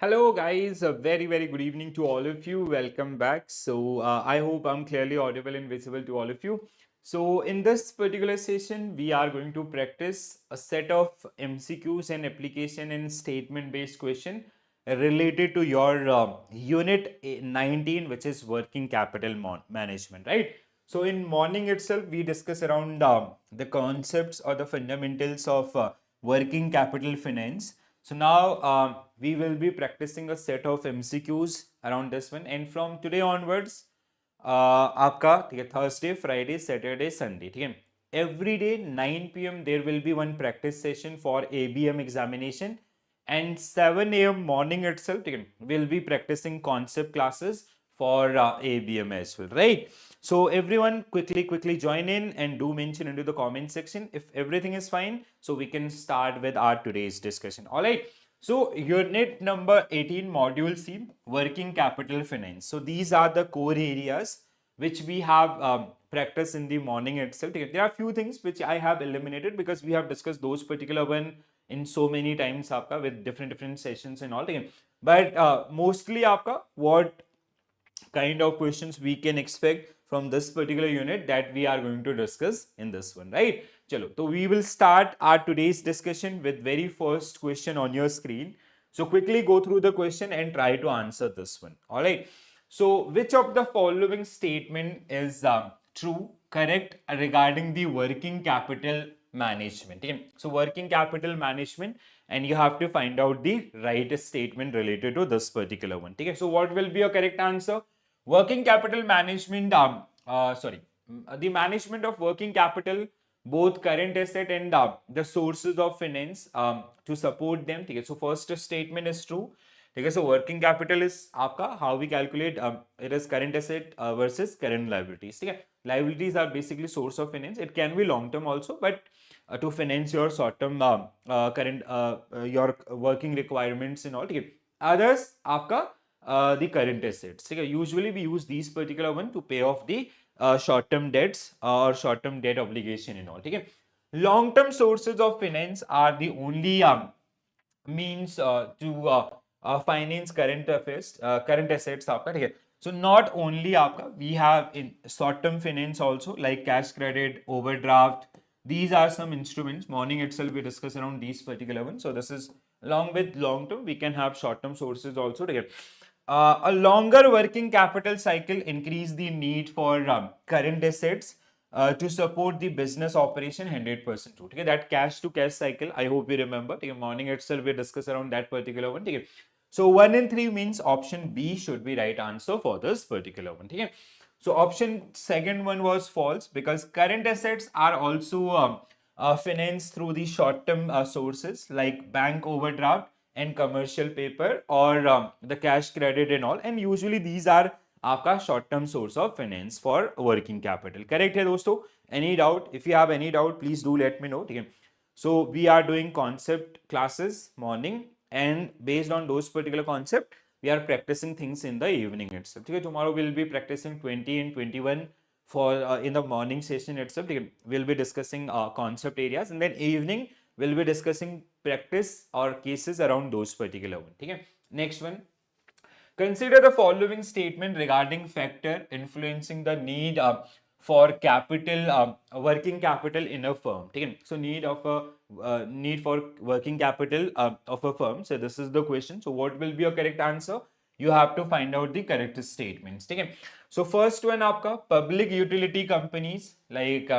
Hello guys, a very good evening to all of you. Welcome back. I hope I'm clearly audible and visible to all of you. So in this particular session, we are going to practice a set of MCQs and application and statement based question related to your unit 19, which is working capital management, right? So in morning itself, we discuss around the concepts or the fundamentals of working capital finance. So now we will be practicing a set of MCQs around this one, and from today onwards आपका ठीक है Thursday Friday Saturday Sunday ठीक है every day 9 p.m. there will be one practice session for ABM examination and 7 a.m. morning itself ठीक है we'll be practicing concept classes for ABM as well, right? So everyone quickly join in and do mention into the comment section if everything is fine, so we can start with our today's discussion. All right. So unit number 18, module C, working capital finance. So these are the core areas which we have practiced in the morning itself. There are few things which I have eliminated because we have discussed those particular one in so many times आपका with different sessions and all. But mostly आपका what kind of questions we can expect from this particular unit that we are going to discuss in this one, right? Chalo, so we will start our today's discussion with very first question on your screen. So quickly go through the question and try to answer this one. All right. So which of the following statement is true, correct regarding the working capital management? Okay. So working capital management, and you have to find out the right statement related to this particular one. Okay. So what will be your correct answer? Working capital management, the management of working capital, both current asset and the sources of finance to support them. Okay. So first statement is true. Okay, so working capital is आपका how we calculate it is current asset versus current liabilities. ठीक है, liabilities are basically source of finance. It can be long term also, but to finance your short term current your working requirements and all. ठीक है, others आपका the current assets. ठीक है, usually we use these particular one to pay off the short term debts or short term debt obligation and all. ठीक है, long term sources of finance are the only means to finance current affairs current assets आपका. ठीक है, so not only आपका we have in short term finance also like cash credit, overdraft. These are some instruments. Morning itself we discuss around these particular ones. So this is along with long term we can have short term sources also. ठीक है, a longer working capital cycle increase the need for current assets to support the business operation 100% true. Okay, that cash to cash cycle, I hope you remember. Okay, morning itself we discuss around that particular one. Okay, so 1 in 3 means option B should be right answer for this particular one. Okay, so option second one was false because current assets are also financed through the short term sources like bank overdraft and commercial paper or the cash credit and all, and usually these are आपका short term source of finance for working capital. Correct है दोस्तों? Any doubt? If you have any doubt please do let me know. ठीक है, so we are doing concept classes morning and based on those particular concept we are practicing things in the evening itself. Okay, tomorrow we'll be practicing 20 and 21 for in the morning session itself. Okay, we'll be discussing concept areas and then evening we'll be discussing practice or cases around those particular one. Okay, next one. Consider the following statement regarding factor influencing the need for capital, working capital in a firm. Okay? So need of a need for working capital of a firm. So this is the question. So what will be your correct answer? You have to find out the correct statements. Okay? So first one आपका public utility companies like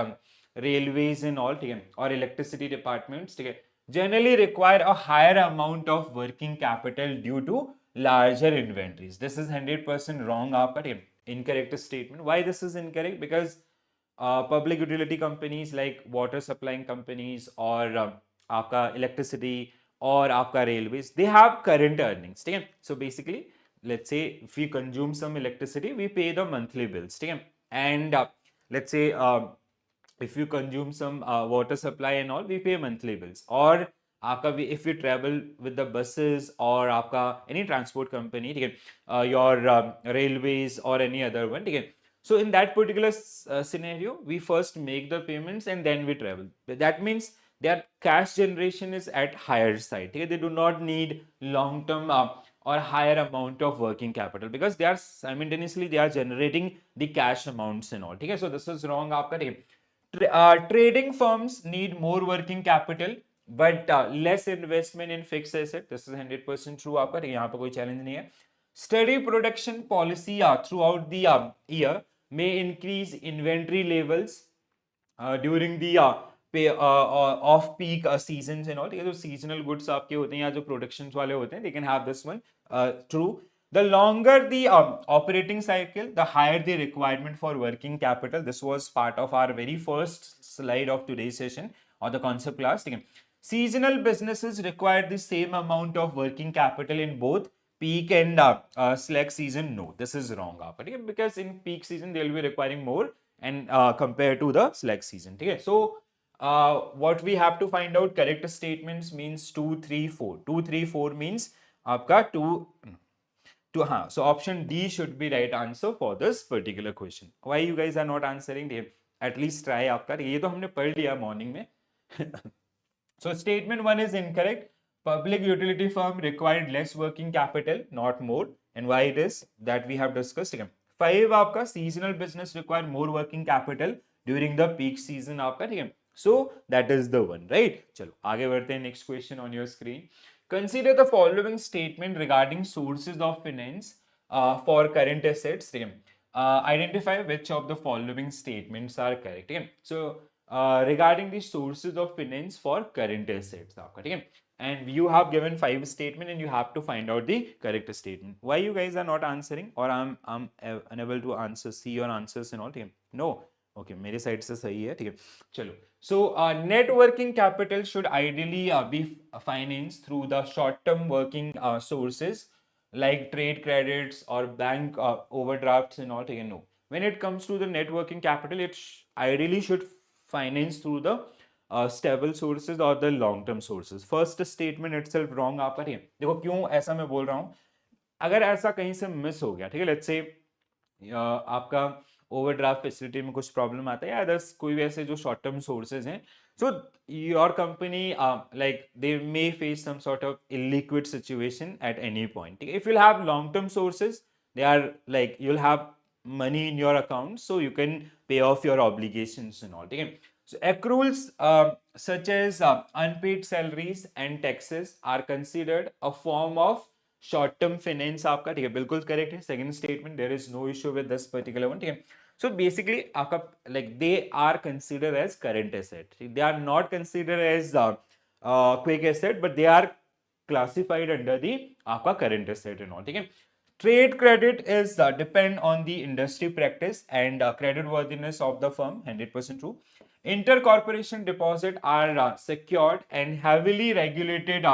railways and all, okay, or electricity departments, okay, generally require a higher amount of working capital due to larger inventories. This is 100% wrong आपका. Incorrect statement. Why this is incorrect? Because public utility companies like water supplying companies or आपका electricity or आपका railways, they have current earnings. ठीक है, so basically let's say if we consume some electricity we pay the monthly bills. ठीक है, and let's say if you consume some water supply and all we pay monthly bills. Or आपका if you travel with the buses or आपका any transport company, ठीक है, your railways or any other one, ठीक है, so in that particular scenario we first make the payments and then we travel. That means their cash generation is at higher side. Okay? They do not need long term or higher amount of working capital because they are simultaneously they are generating the cash amounts and all. Okay, so this is wrong. आपका trading firms need more working capital but less investment in fixed asset. This is 100% true. आपका यहाँ पे कोई challenge नहीं है. Steady production policy throughout the year may increase inventory levels during the off peak seasons and all. ठीक है, जो seasonal goods आपके होते हैं या जो productions वाले होते हैं, they can have this one. True. The longer the operating cycle, the higher the requirement for working capital. This was part of our very first slide of today's session or the concept class. ठीक है. Seasonal businesses require the same amount of working capital in both peak and slack season. No, this is wrong. Because in peak season, they will be requiring more and compared to the slack season. Okay, so what we have to find out correct statements means 2, 3, 4. 2, 3, 4 means आपका 2 हाँ, so option D should be right answer for this particular question. Why you guys are not answering? At least try आपका, ये तो हमने पढ़ लिया morning में. So statement 1 is incorrect. Public utility firm required less working capital, not more. And why it is that we have discussed again. 5 आपका seasonal business require more working capital during the peak season आपका, ठीक है. So that is the one, right? चलो आगे बढ़ते हैं. Next question on your screen. Consider the following statement regarding sources of finance for current assets. Identify which of the following statements are correct. So regarding the sources of finance for current assets, and you have given 5 statements and you have to find out the correct statement. Why you guys are not answering, or I'm unable to answer, see your answers and all? No. Okay, मेरे side से सही है, ठीक है. चलो, so net working capital should ideally be financed through the short-term working sources like trade credits or bank overdrafts and all. No, when it comes to the net working capital, it ideally should finance through the stable sources or the long-term sources. First statement itself wrong आपका, ठीक है. देखो क्यों ऐसा मैं बोल रहा हूँ. अगर ऐसा कहीं से मिस हो गया, ठीक है, लेट्स से आपका ओवरड्राफ्ट फैसिलिटी में कुछ प्रॉब्लम आता है या अदर्स कोई भी ऐसे जो शॉर्ट टर्म सोर्सेज हैं, so your company like they may face some sort of illiquid situation at any point. If you'll have long term sources, they are like you'll have money in your account, so you can pay off your obligations and all. So accruals such as unpaid salaries and taxes are considered a form of short term finance आपका, ठीक है, बिल्कुल correct है. Second statement, there is no issue with this particular one, ठीक है. So basically आपका like they are considered as current asset. They are not considered as quick asset, but they are classified under the आपका current asset and all, ठीक है. Trade credit is depend on the industry practice and credit worthiness of the firm. 100% true. Intercorporation deposit are secured and heavily regulated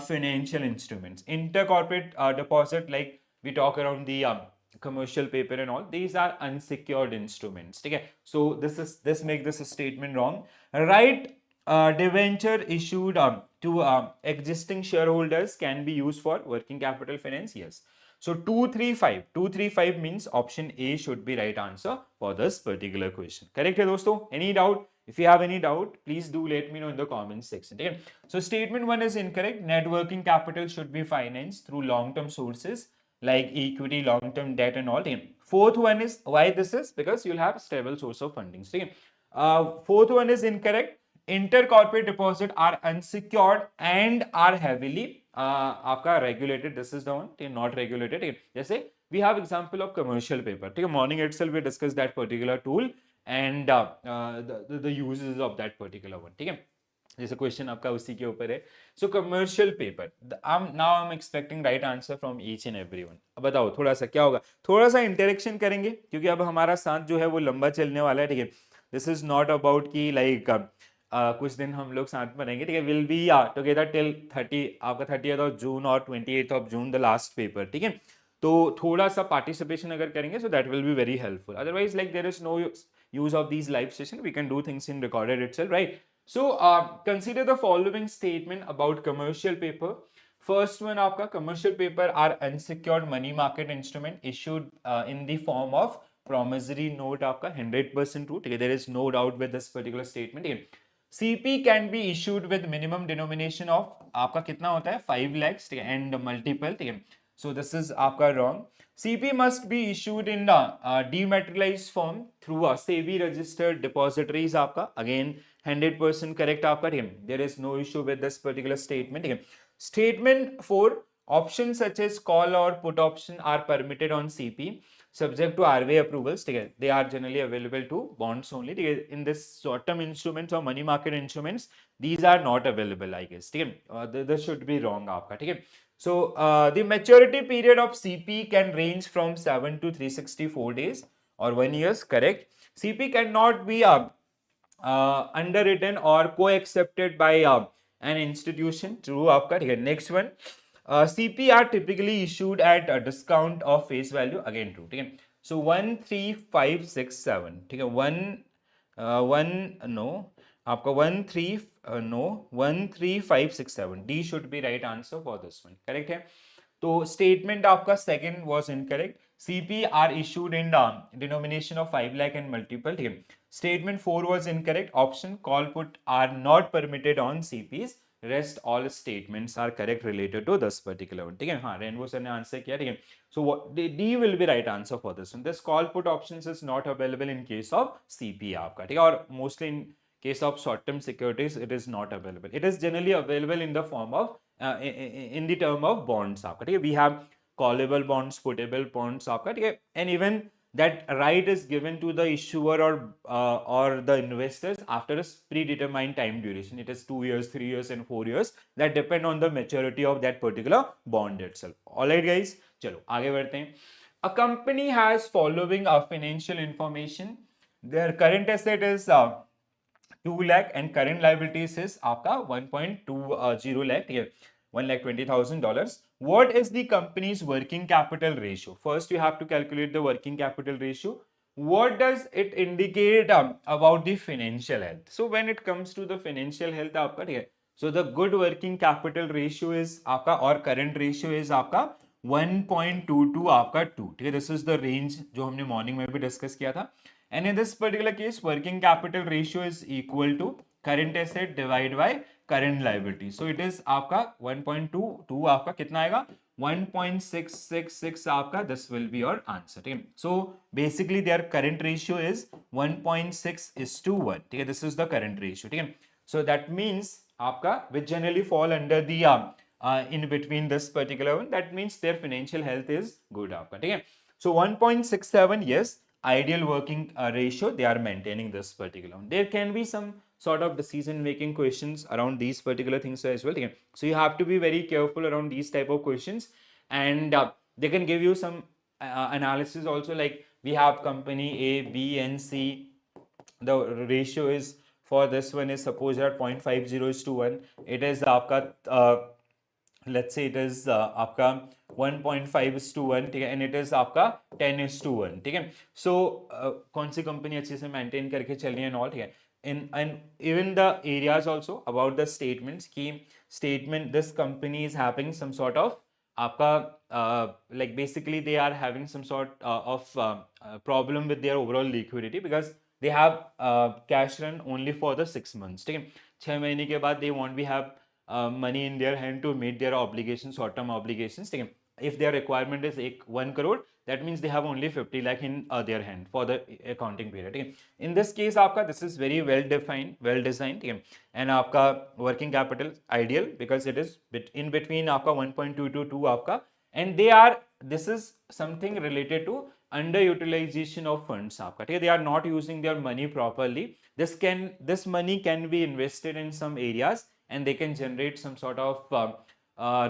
financial instruments. Intercorporate deposit, like we talk around the commercial paper and all, these are unsecured instruments. Okay, so this make this statement wrong. Right, debenture issued to existing shareholders can be used for working capital finance. Yes. So 235 means option A should be right answer for this particular question. Correct है दोस्तों? Any doubt? If you have any doubt, please do let me know in the comments section. Okay? So statement 1 is incorrect. Net working capital should be financed through long-term sources like equity, long-term debt and all. Fourth one is, why this is? Because you'll have stable source of funding. Fourth one is incorrect. Intercorporate deposit are unsecured and are heavily आपका regulated. This is the one, not regulated. जैसे we have example of commercial paper. ठीक है, morning itself we discussed that particular tool and the uses of that particular one. ठीक है, जैसे question आपका उसी के ऊपर है. सो commercial paper, now I am expecting right answer from each and everyone. अब बताओ थोड़ा सा क्या होगा, थोड़ा सा इंटरेक्शन करेंगे क्योंकि अब हमारा साथ जो है वो लंबा चलने वाला है. ठीक है, दिस इज नॉट अबाउट कि लाइक कुछ दिन हम लोग साथ में रहेंगे. ठीक है, विल बी टुगेदर टिल 30 आपका 30th ऑफ जून और 28th of June the last paper. ठीक है, तो थोड़ा सा पार्टिसिपेशन अगर करेंगे so that will be very helpful. Otherwise like there is no use of these live session, we can do things in recorded itself, right? So consider the following statement about commercial paper. First one, आपका commercial paper are unsecured money market instrument issued in the form of promissory note. आपका 100% true. There is no doubt with this particular statement. CP can be issued with minimum denomination of आपका कितना होता है 5 lakhs and multiple, ठीक है. So this is आपका wrong. CP must be issued in the dematerialized form through a SEBI registered depositories आपका, again 100% correct आपका, ठीक है. There is no issue with this particular statement, ठीक है. Statement 4, options such as call or put option are permitted on CP subject to RBI approvals, ठीक है. They are generally available to bonds only, ठीक है. In this short term instruments or money market instruments, these are not available, I guess, ठीक है. This should be wrong आपका, ठीक है. So the maturity period of CP can range from 7 to 364 days or 1 year, correct. CP cannot be underwritten or co-accepted by an institution, true आपका, ठीक है. Next one, CP are typically issued at a discount of face value, again true, ठीक है. So 1 3 5 6 7, ठीक है. 1 no आपका 1 3 no 1 3 5 6 7, D should be right answer for this one, correct है. तो स्टेटमेंट आपका second was incorrect. CP are issued in denomination of 5 lakh and multiple, ठीक है. Statement 4 was incorrect. Option call put are not permitted on CPs. Rest all statements are correct related to this particular one, ठीक है. हाँ, rainbow sir ने answer किया, ठीक है. So D will be right answer for this one. This call put option is not available in case of CP आपका, ठीक है. और mostly in case of short term securities it is not available. It is generally available in the form of in the term of bonds आपका, ठीक है. We have callable bonds, putable bonds आपका, ठीक है. And even that right is given to the issuer or the investors after a predetermined time duration. It is 2 years, 3 years and 4 years that depend on the maturity of that particular bond itself. Alright guys, चलो आगे बढ़ते हैं. A company has following financial information. Their current asset is 2 lakh and current liabilities is आपका 1.20 lakh, ठीक है. $1,20,000. What is the company's working capital ratio? First, you have to calculate the working capital ratio. What does it indicate about the financial health? So when it comes to the financial health आपका, ठीक है. So the good working capital ratio is आपका और current ratio is आपका 1.22 आपका 2, ठीक है. This is the range जो हमने मॉर्निंग में भी डिस्कस किया था. And in this particular case, working capital ratio is equal to current asset divided by current liability. So it is आपका 1.22 आपका कितना आएगा 1.666 आपका. This will be your answer, ठीक है. So basically their current ratio is 1.6:1, ठीक है. This is the current ratio, ठीक है. So that means आपका which generally fall under the in between this particular one, that means their financial health is good आपका, ठीक है. So 1.67, yes, ideal working ratio, they are maintaining this particular one. There can be some sort of decision making questions around these particular things as well, okay? So you have to be very careful around these type of questions, and they can give you some analysis also, like we have company A, B and C. The ratio is for this one is suppose that 0.50:1. It is आपका let's say it is आपका 1.5:1, ठीक है. And it is आपका 10:1, ठीक है. सो कौन सी company अच्छे से मेंटेन करके चल रही है एंड ऑल, ठीक है. and even the areas also about the statements की statement this company is having some sort of आपका like basically they are having some sort of problem with their overall liquidity because they have cash run only for the 6 months, ठीक है. 6 महीने के बाद they won't be have money in their hand to meet their obligations, short term obligations, ठीक है. If their requirement is 1 crore, that means they have only 50 lakh in their hand for the accounting period, ठीक है. In this case आपका this is very well defined, well designed, ठीक है. and आपका working capital ideal because it is in between आपका 1.2 to 2 आपका, and they are this is something related to underutilization of funds आपका, ठीक है. They are not using their money properly. This money can be invested in some areas and they can generate some sort of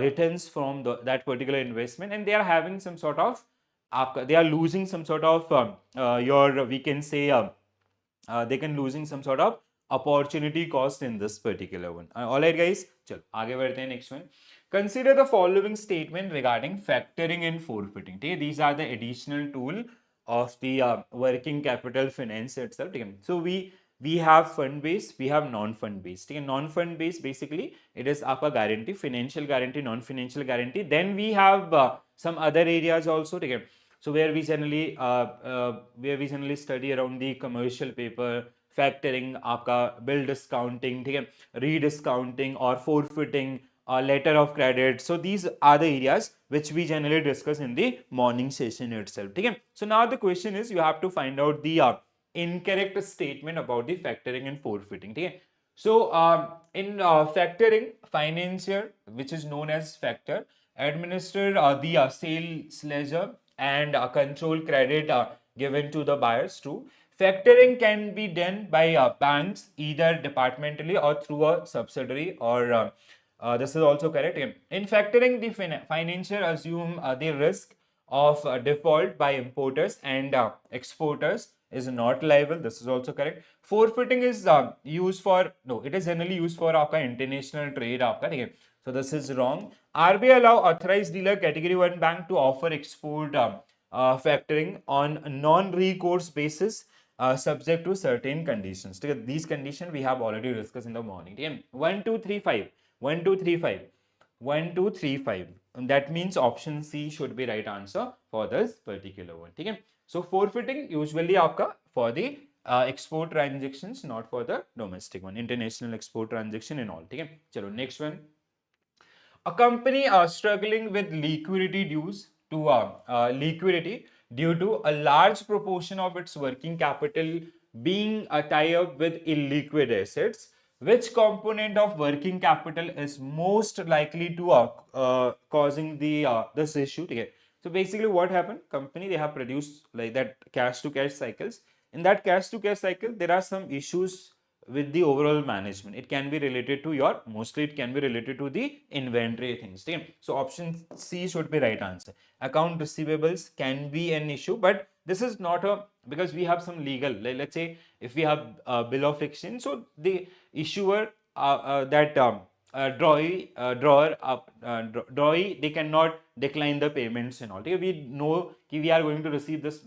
returns from that particular investment, and they are having some sort of they are losing some sort of your we can say they can losing some sort of opportunity cost in this particular one. All right guys, चलो आगे बढ़ते हैं. Next one, consider the following statement regarding factoring and forfaiting, ठीक है. These are the additional tool of the working capital finance itself, ठीक है. So we have fund based, we have non fund based, ठीक है. Non fund based basically it is आपका guarantee, financial guarantee, non financial guarantee. Then we have some other areas also, ठीक है. So where we generally study around the commercial paper, factoring, आपका bill discounting, ठीक है, रीडिस्काउंटिंग और फोरफिटिंग, letter of credit. So these are the areas which we generally discuss in the morning session itself. Okay? So now the question is, you have to find out the incorrect statement about the factoring and forfeiting. Okay? So in factoring, financier, which is known as factor, administer the sales ledger and control credit given to the buyers too. Factoring can be done by banks either departmentally or through a subsidiary, or this is also correct. In factoring, the financier assume the risk of default by importers, and exporters is not liable. This is also correct. Forfeiting is used for, no, it is generally used for आपका international trade आपका, ठीक है. So this is wrong. RBI allow authorized dealer category 1 bank to offer export factoring on a non-recourse basis, subject to certain conditions. These conditions we have already discussed in the morning. 1, 2, 3, 5. 1, 2, 3, 5. 1, 2, 3, 5. And that means option C should be right answer for this particular one. Okay? So forfeiting usually आपका for the export transactions, not for the domestic one, international export transaction and all. Okay? चलो next one. A company struggling with liquidity due to a large proportion of its working capital being a tie-up with illiquid assets. Which component of working capital is most likely to causing the this issue? Okay. So basically, what happened? Company, they have produced like that cash to cash cycles. In that cash to cash cycle, there are some issues with the overall management. It can be related to your, mostly it can be related to the inventory things. Okay? So option C should be right answer. Account receivables can be an issue, but this is not a, because we have some legal, like let's say if we have a bill of exchange, so the issuer drawee, they cannot decline the payments and all. Okay? We know we are going to receive this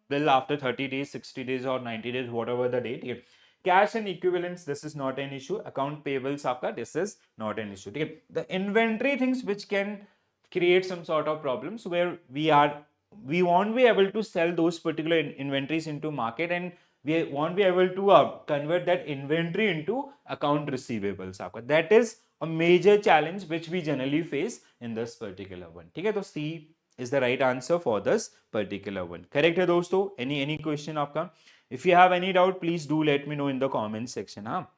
bill after 30 days, 60 days or 90 days, whatever the date. Okay? Cash and equivalents, this is not an issue. Account payables आपका, this is not an issue. ठीक है. The inventory things which can create some sort of problems, where we won't be able to sell those particular inventories into market, and we won't be able to convert that inventory into account receivables आपका. That is a major challenge which we generally face in this particular one. ठीक है. तो C is the right answer for this particular one. Correct है दोस्तों? Any question आपका? If you have any doubt, please do let me know in the comment section. हाँ,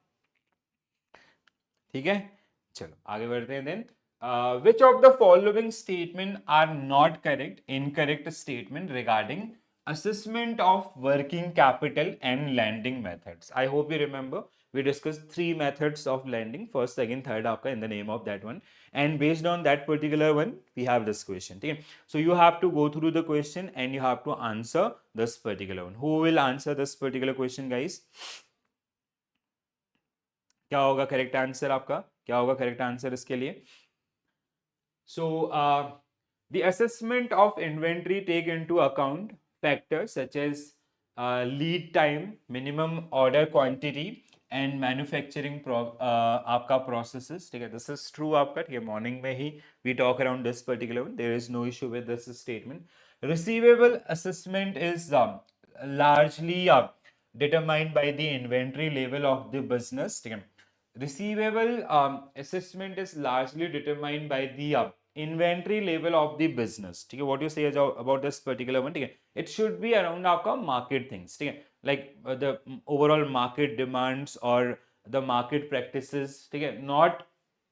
ठीक है. चलो आगे बढ़ते हैं. Then which of the following statement are not correct? Incorrect statement regarding assessment of working capital and lending methods. I hope you remember we discussed 3 methods of lending, first, second, third आपका in the name of that one, and based on that particular one we have this question. ठीक है. So you have to go through the question and you have to answer this particular one. Who will answer this particular question, guys? क्या होगा correct answer आपका? क्या होगा correct answer इसके लिए? So the assessment of inventory take into account factors such as lead time, minimum order quantity and manufacturing आपका processes. ठीक है. This is true आपका. ठीक है. Morning में ही we talk around this particular one. There is no issue with this statement. Receivable assessment is largely determined by the inventory level of the business. ठीक है. Receivable assessment is largely determined by the inventory level of the business. ठीक है. What you say about this particular one? ठीक है. It should be around आपका market things. ठीक है. Like the overall market demands or the market practices. ठीक है. Not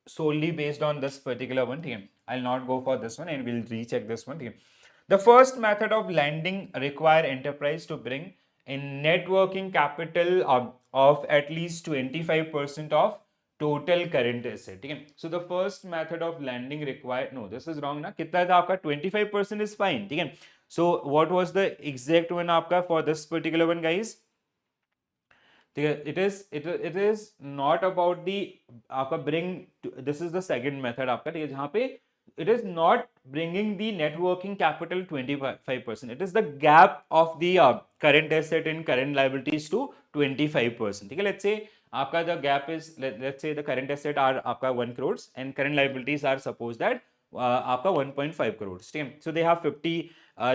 solely based on this particular one. ठीक है. I'll not go for this one and we'll recheck this one. ठीक है. The first method of lending require enterprise to bring in net working capital of at least 25% of total current asset. ठीक है. So the first method of lending require, no, this is wrong ना. कितना था आपका? 25% is fine. ठीक है. So what was the exact one आपका for this particular one, guys? ठीक है. It is not about the आपका bring. This is the second method आपका. ठीक है. जहाँ पे it is not bringing the net working capital 25%. It is the gap of the current asset and current liabilities to 25%. ठीक है. Let's say आपका the gap is, let's say the current asset are आपका 1 crores and current liabilities are suppose that आपका 1.5 करोड़, ठीक है. So they have 50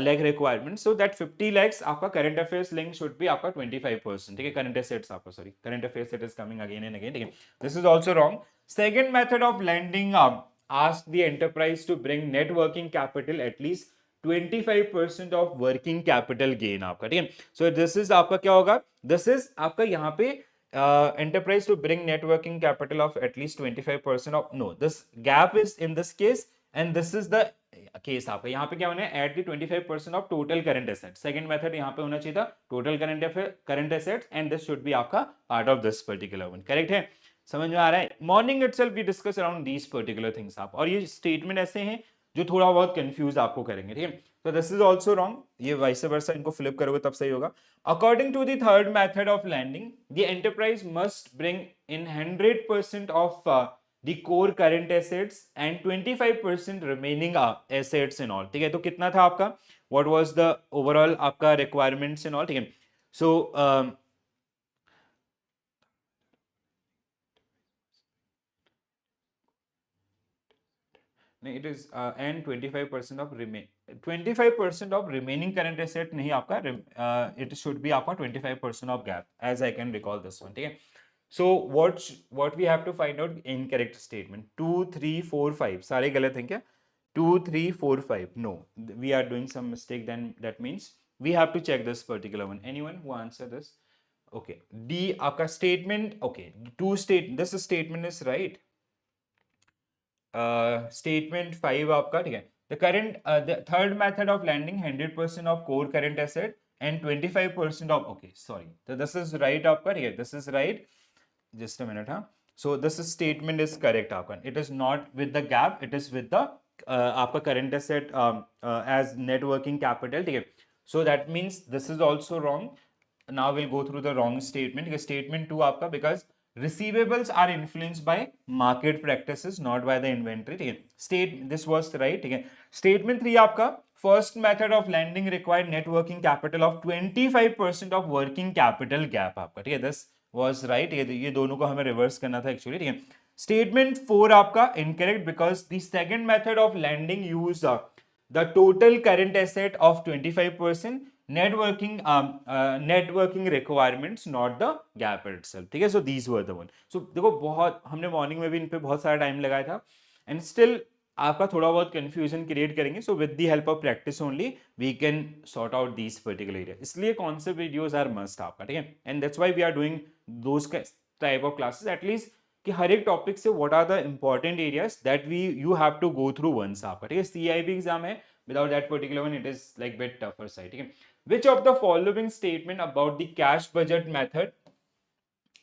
lakh requirement, so that 50 lakhs आपका current affairs link should be आपका 25%, ठीक है. Current assets आपका, sorry, current affairs it is coming again and again, ठीक है. This is also wrong. Second method of lending ask the enterprise to bring net working capital at least 25% of working capital gain आपका, ठीक है. So this is आपका क्या होगा, this is आपका यहाँ पे enterprise to bring net working capital of at least 25% of, no, this gap is in this case and this is the case. आपका यहाँ पे क्या होना है, at the 25% of total current assets. Second method यहाँ पे होना चाहिए था total current assets and this should be आपका part of this particular one. Correct है, समझ में आ रहा है. Morning itself we discuss around these particular things आप, और ये स्टेटमेंट ऐसे हैं जो थोड़ा बहुत कंफ्यूज आपको करेंगे, ठीक है. तो दिस इज ऑल्सो रॉन्ग, ये वाइस वर्सा, इनको फ्लिप करोगे तब सही होगा. According to the third method of lending, the enterprise must bring in 100% of the core current assets and 25% remaining assets in all, ठीक है. तो कितना था आपका, व्हाट वाज द ओवरऑल आपका रिक्वायरमेंट्स इन ऑल, ठीक है. सो it is and 25% of remain 25% of remaining current asset नहीं आपका, it should be आपका 25% of gap as I can recall this one, ठीक है. So what we have to find out, incorrect statement 2 3 4 5 सारे गलत हैं क्या, 2 3 4 5, no, we are doing some mistake, then that means we have to check this particular one. Anyone who answer this? Okay, D आपका statement, okay, this statement is right. Statement 5 आपका, ठीक है. The third method of lending 100% of core current asset and 25% of, okay, sorry, so this is right आपका, ठीक है, this is right. Just a minute, हाँ. So this statement is correct आपका. It is not with the gap, it is with the आपका current asset as net working capital, ठीक है. So that means this is also wrong. Now we'll go through the wrong statement. Statement 2 आपका, because receivables are influenced by market practices, not by the inventory, ठीक है. This was right, ठीक है. Statement 3 आपका, first method of lending required net working capital of 25% of working capital gap आपका, ठीक है. This was right, ये दोनों को हमें रिवर्स करना था एक्चुअली, ठीक है. Statement 4 आपका incorrect, because the second method of lending use the total current asset of 25%, net working requirements, not the gap itself, ठीक है. So these were the one. So देखो, बहुत हमने मॉर्निंग में भी इन पे बहुत सारा टाइम लगाया था एंड स्टिल आपका थोड़ा बहुत कंफ्यूजन क्रिएट करेंगे. So with the help of practice only we can sort out these particular area. इसलिए कॉन्सेप्ट वीडियोस आर मस्ट आपका, ठीक है. And that's why we are doing those type of classes, at least कि हर एक topic से what are the important areas that you have to go through once आपका, ठीक है. CIB एग्जाम है, without that particular one it is like bit tougher side, ठीक है. Which of the following statement about the cash budget method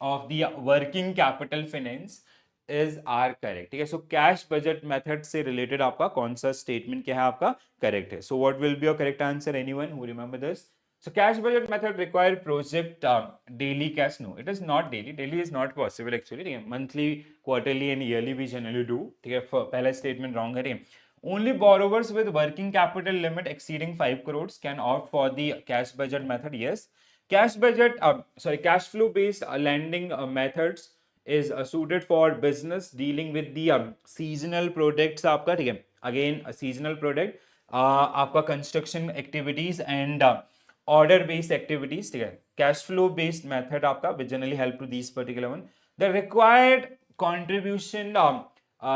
of the working capital finance is are correct, ठीक है. So cash budget method से related आपका कौन सा statement क्या है आपका correct है. So what will be your correct answer, anyone who remember this? So cash budget method require project daily cash, no, it is not daily is not possible actually, ठीक है. Monthly, quarterly and yearly we generally do, ठीक है. पहला statement wrong है, ठीक है. Only borrowers with working capital limit exceeding 5 crores can opt for the cash budget method. Yes, cash flow based lending methods is suited for business dealing with the seasonal products आपका, ठीक है. Again, a seasonal product, आपका construction activities and order based activities, ठीक है. Cash flow based method आपका which generally help to these particular one. The required contribution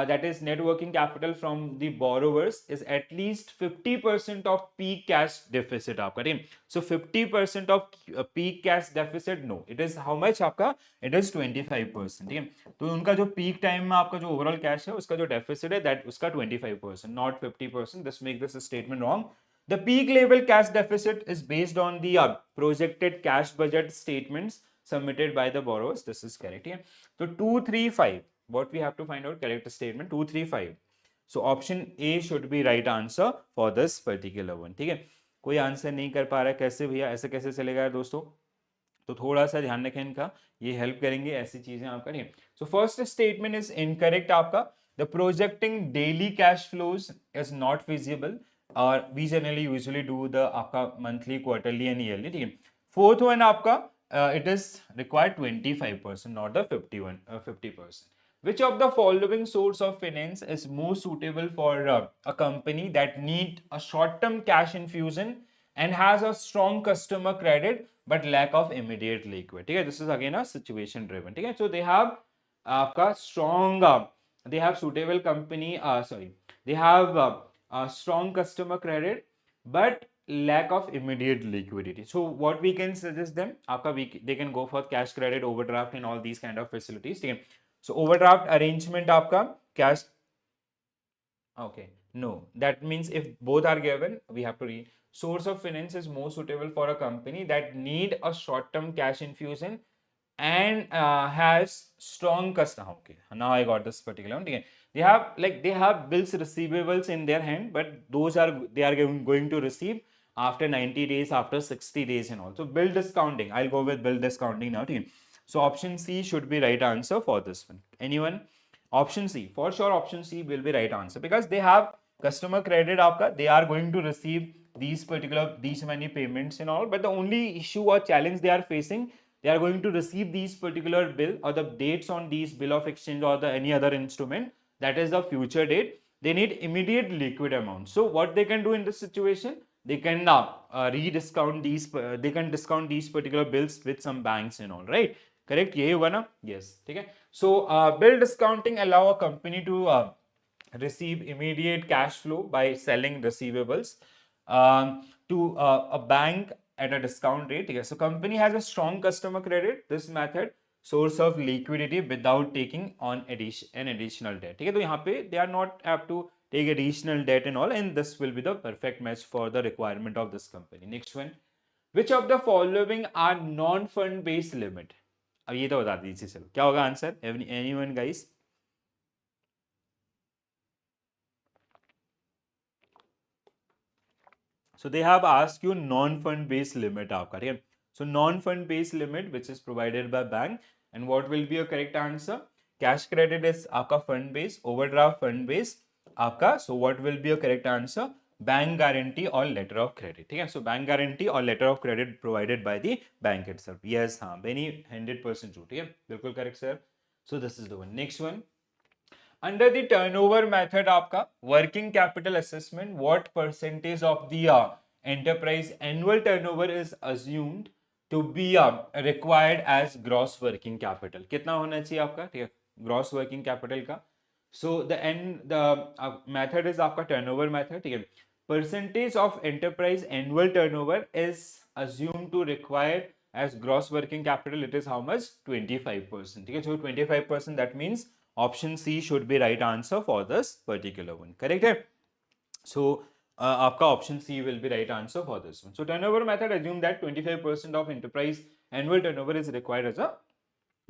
that is net working capital from the borrowers is at least 50% of peak cash deficit आपका, ठीक है. So 50% of peak cash deficit, no, it is how much आपका, it is 25%, ठीक है. तो उनका जो peak time में आपका जो overall cash है उसका जो deficit है that उसका 25%, not 50%. This make this statement wrong. The peak level cash deficit is based on the projected cash budget statements submitted by the borrowers. This is correct, yeah. So 2 3 5, what we have to find out, correct statement 2 3 5. So option A should be right answer for this particular one, ठीक है. कोई answer नहीं कर पा रहा है, कैसे भैया, ऐसे कैसे चलेगा दोस्तों. तो थोड़ा सा ध्यान रखें इनका, ये हेल्प करेंगे ऐसी चीजें आपका, नहीं. So first statement is incorrect आपका. The projecting daily cash flows is not feasible, और we generally usually do the आपका मंथली, क्वार्टरली एंड ईयरली, ठीक है. फोर्थ वन आपका, it is required 25%, not the 50%. Which of the following source of finance is more suitable for a company that need a short-term cash infusion and has a strong customer credit but lack of immediate liquid? Okay, this is again a situation driven. Okay, so they have आपका strong they have suitable company sorry they have a strong customer credit but lack of immediate liquidity. So what we can suggest them, आपका they can go for cash credit, overdraft and all these kind of facilities. ठीक है, so overdraft arrangement आपका cash. Okay, no, that means if both are given, we have to read. Source of finance is more suitable for a company that need a short-term cash infusion and has strong customer. Okay, now I got this particular one. Okay. They have bills receivables in their hand, but those are they are going to receive after 90 days, after 60 days and all. So bill discounting, I'll go with bill discounting now. Okay. So option C should be right answer for this one. Anyone? Option C, for sure option C will be right answer because they have customer credit आपका, they are going to receive these many payments and all, but the only issue or challenge they are facing, they are going to receive these particular bill or the dates on these bill of exchange or the any other instrument, that is the future date. They need immediate liquid amount. So what they can do in this situation, they can rediscount these they can discount these particular bills with some banks and all, right? Correct, यही होगा ना? Yes, ठीक है. So bill discounting allow a company to receive immediate cash flow by selling receivables to a bank at a discount rate. So company has a strong customer credit. This method source of liquidity without taking on an additional debt. ठीक है, तो यहाँ पे they are not have to take additional debt and all, and this will be the perfect match for the requirement of this company. Next one, which of the following are non-fund based limit? अब ये तो बता दीजिए, चलो क्या होगा answer? Anyone guys? So they have asked you non-fund based limit आपका, ठीक है? So non-fund based limit which is provided by bank, and what will be your correct answer? Cash credit is आपका fund based, overdraft fund based आपका. So what will be your correct answer? Bank guarantee or letter of credit. ठीक है? So bank guarantee or letter of credit provided by the bank itself. Yes, हाँ, Benny 100% true. ठीक है? बिल्कुल correct sir. So this is the one. Next one. Under the turnover method आपका working capital assessment, what percentage of the enterprise annual turnover is assumed to be required as gross working capital? कितना होना चाहिए आपका, ठीक है, gross working capital का? So the method is आपका turnover method, ठीक है. Percentage of enterprise annual turnover is assumed to require as gross working capital. It is how much? 25%. ठीक है, so 25%, that means option C should be right answer for this particular one. Correct है? So आपका option C will be right answer for this one. So turnover method assume that 25% of enterprise annual turnover is required as a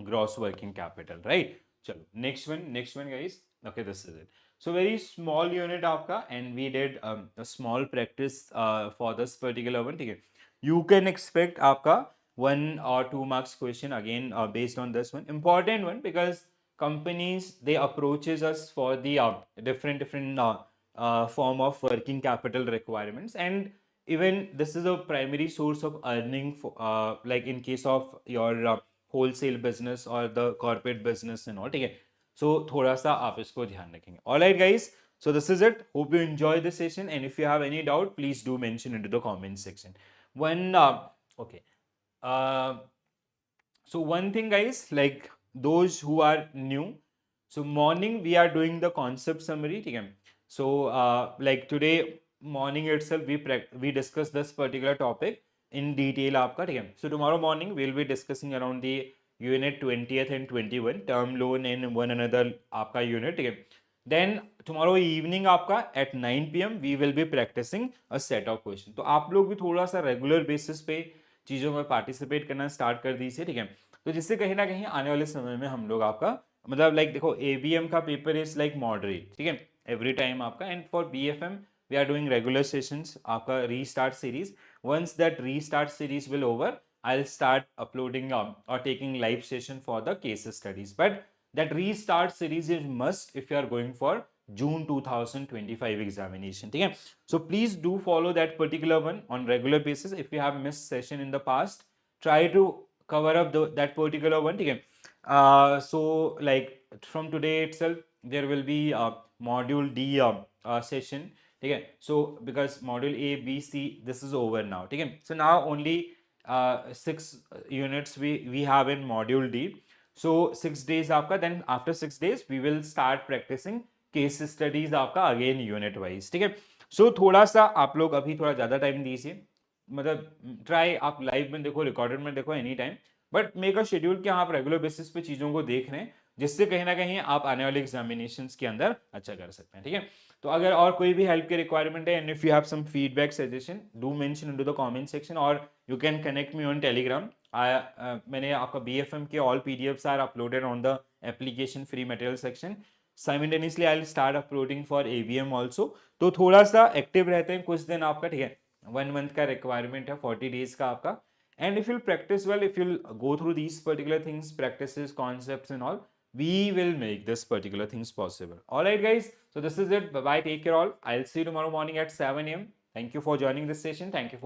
gross working capital, right? चलो next one guys. Okay, this is it. So very small unit आपका, and we did a small practice for this particular one. ठीक है, you can expect आपका 1 or 2 marks question again based on this one. Important one because companies they approaches us for the different form of working capital requirements, and even this is a primary source of earning for like in case of your wholesale business or the corporate business and all. ठीक है, so थोड़ा सा आप इसको ध्यान रखेंगे. Alright guys, so this is it. Hope you enjoy this session, and if you have any doubt, please do mention into the comment section. Okay. So one thing guys, like those who are new, so morning we are doing the concept summary. ठीक है, so like today morning itself we discuss this particular topic in detail आपका. ठीक है, so tomorrow morning we'll be discussing around the unit 20th and 21 term loan and one another आपका unit. ठीक है, then tomorrow evening आपका at 9 PM we will be practicing a set of question. तो आप लोग भी थोड़ा सा regular basis पे चीज़ों में पार्टिसिपेट करना स्टार्ट कर दीजिए. ठीक है, तो जिससे कहीं ना कहीं आने वाले समय में हम लोग आपका मतलब लाइक देखो ABM का पेपर इज लाइक मॉडरेट. ठीक है, एवरी टाइम आपका, and for BFM we are doing regular sessions आपका restart series. Once that restart series will over, I'll start uploading or taking live session for the case studies. But that restart series is must if you are going for June 2025 examination. ठीक है, so please do follow that particular one on regular basis. If you have missed session in the past, try to cover up that particular one. ठीक है, So like from today itself, there will be module D session. Okay, so because module A, B, C, this is over now. Okay, so now only 6 units we have in module D. So 6 days आपका, then after 6 days we will start practicing case studies आपका again unit wise. ठीक है, so थोड़ा सा आप लोग अभी थोड़ा ज़्यादा टाइम दीजिए, मतलब ट्राई आप लाइव में देखो, रिकॉर्डेड में देखो, any time, but make a schedule कि आप रेगुलर बेसिस पे चीज़ों को देख रहे हैं, जिससे कहीं ना कहीं आप आने वाले एग्जामिनेशंस के अंदर अच्छा कर सकते हैं. ठीक है, तो अगर और कोई भी हेल्प की रिक्वायरमेंट है, and if you have some feedback suggestion, do mention into the comment section, और you can connect me on Telegram. मैंने आपका BFM के all PDFs are uploaded on the application free material section. Simultaneously I will start uploading for ABM also. तो थोड़ा सा active रहते हैं कुछ दिन आपका. ठीक है, 1 month का रिक्वायरमेंट है, 40 days का आपका. And if you'll practice well, if you'll go through these particular things, practices, concepts and all, we will make this particular things possible. All right, guys. So this is it. Bye bye. Take care all. I'll see you tomorrow morning at 7 a.m. Thank you for joining this session. Thank you for